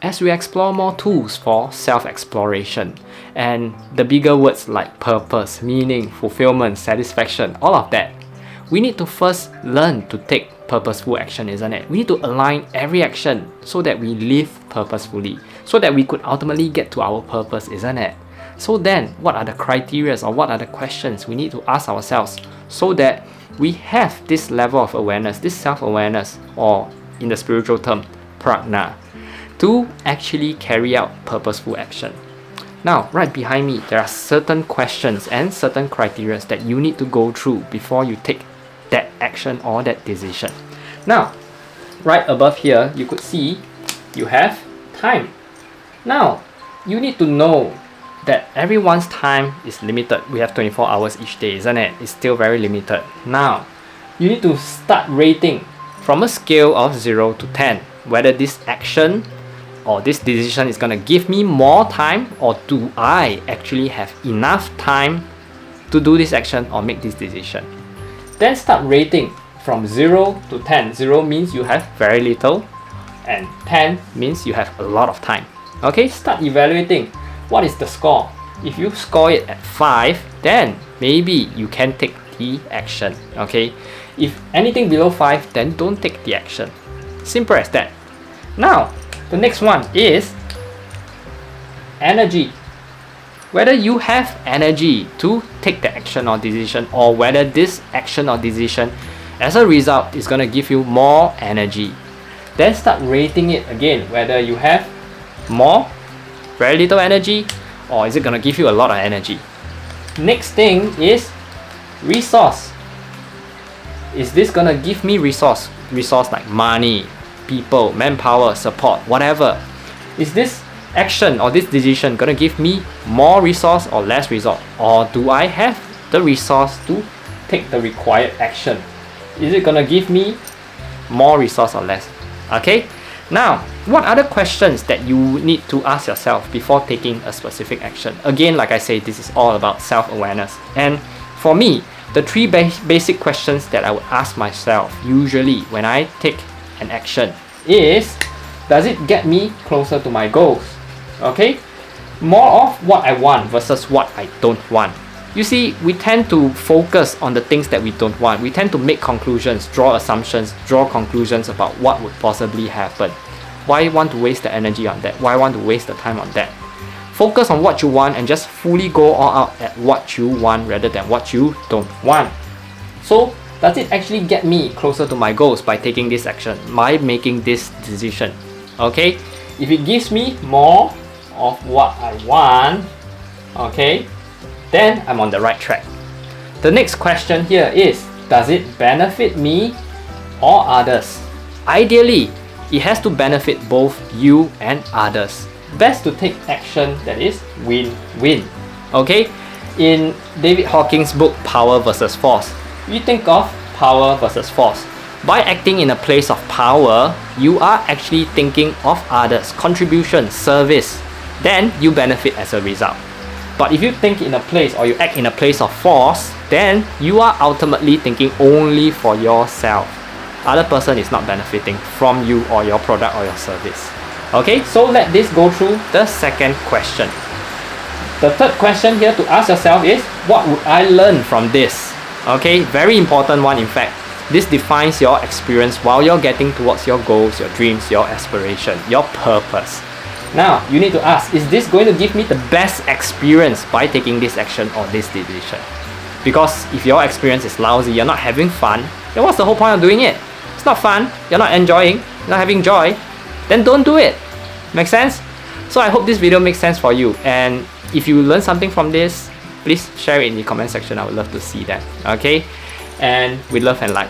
as we explore more tools for self-exploration and the bigger words like purpose, meaning, fulfillment, satisfaction, all of that, we need to first learn to take purposeful action, isn't it? We need to align every action so that we live purposefully, so that we could ultimately get to our purpose, isn't it? So then, what are the criteria or what are the questions we need to ask ourselves so that we have this level of awareness, this self-awareness, or in the spiritual term, prajna, to actually carry out purposeful action. Now, right behind me, there are certain questions and certain criteria that you need to go through before you take that action or that decision. Now, right above here, you could see you have time. Now, you need to know that everyone's time is limited. We have 24 hours each day, isn't it? It's still very limited. Now, you need to start rating from a scale of 0 to 10, whether this action or this decision is going to give me more time, or do I actually have enough time to do this action or make this decision. Then start rating from 0 to 10. 0 means you have very little and 10 means you have a lot of time. Okay, start evaluating what is the score. If you score it at 5, then maybe you can take the action. Okay, if anything below 5, then don't take the action. Simple as that. Now, the next one is energy. Whether you have energy to take the action or decision, or whether this action or decision as a result is going to give you more energy. Then start rating it again, whether you have more, very little energy, or is it going to give you a lot of energy. Next thing is resource. Is this going to give me resource like money, people, manpower, support, whatever? Is this action or this decision going to give me more resource or less resource? Or do I have the resource to take the required action? Is it going to give me more resource or less? Okay, now what other questions that you need to ask yourself before taking a specific action? Again, like I say, this is all about self-awareness. And for me, the three basic questions that I would ask myself usually when I take an action is, does it get me closer to my goals? Okay, more of what I want versus what I don't want. You see, we tend to focus on the things that we don't want. We tend to make conclusions, draw assumptions, draw conclusions about what would possibly happen. Why want to waste the energy on that? Why want to waste the time on that? Focus on what you want and just fully go all out at what you want rather than what you don't want. So, does it actually get me closer to my goals by taking this action, by making this decision? Okay, if it gives me more of what I want, okay, then I'm on the right track. The next question here is, does it benefit me or others? Ideally, it has to benefit both you and others. Best to take action that is win-win. Okay, in David Hawking's book Power versus Force, we think of power versus force. By acting in a place of power, you are actually thinking of others, contribution, service. Then you benefit as a result. But if you think in a place, or you act in a place of force, then you are ultimately thinking only for yourself. Other person is not benefiting from you or your product or your service. Okay, so let this go through the second question. The third question here to ask yourself is, what would I learn from this? Okay, very important one in fact. This defines your experience while you're getting towards your goals, your dreams, your aspiration, your purpose. Now, you need to ask, is this going to give me the best experience by taking this action or this decision? Because if your experience is lousy, you're not having fun, then what's the whole point of doing it? It's not fun, you're not enjoying, you're not having joy, then don't do it. Make sense? So I hope this video makes sense for you, and if you learn something from this, please share it in the comment section. I would love to see that. Okay, and with love and light.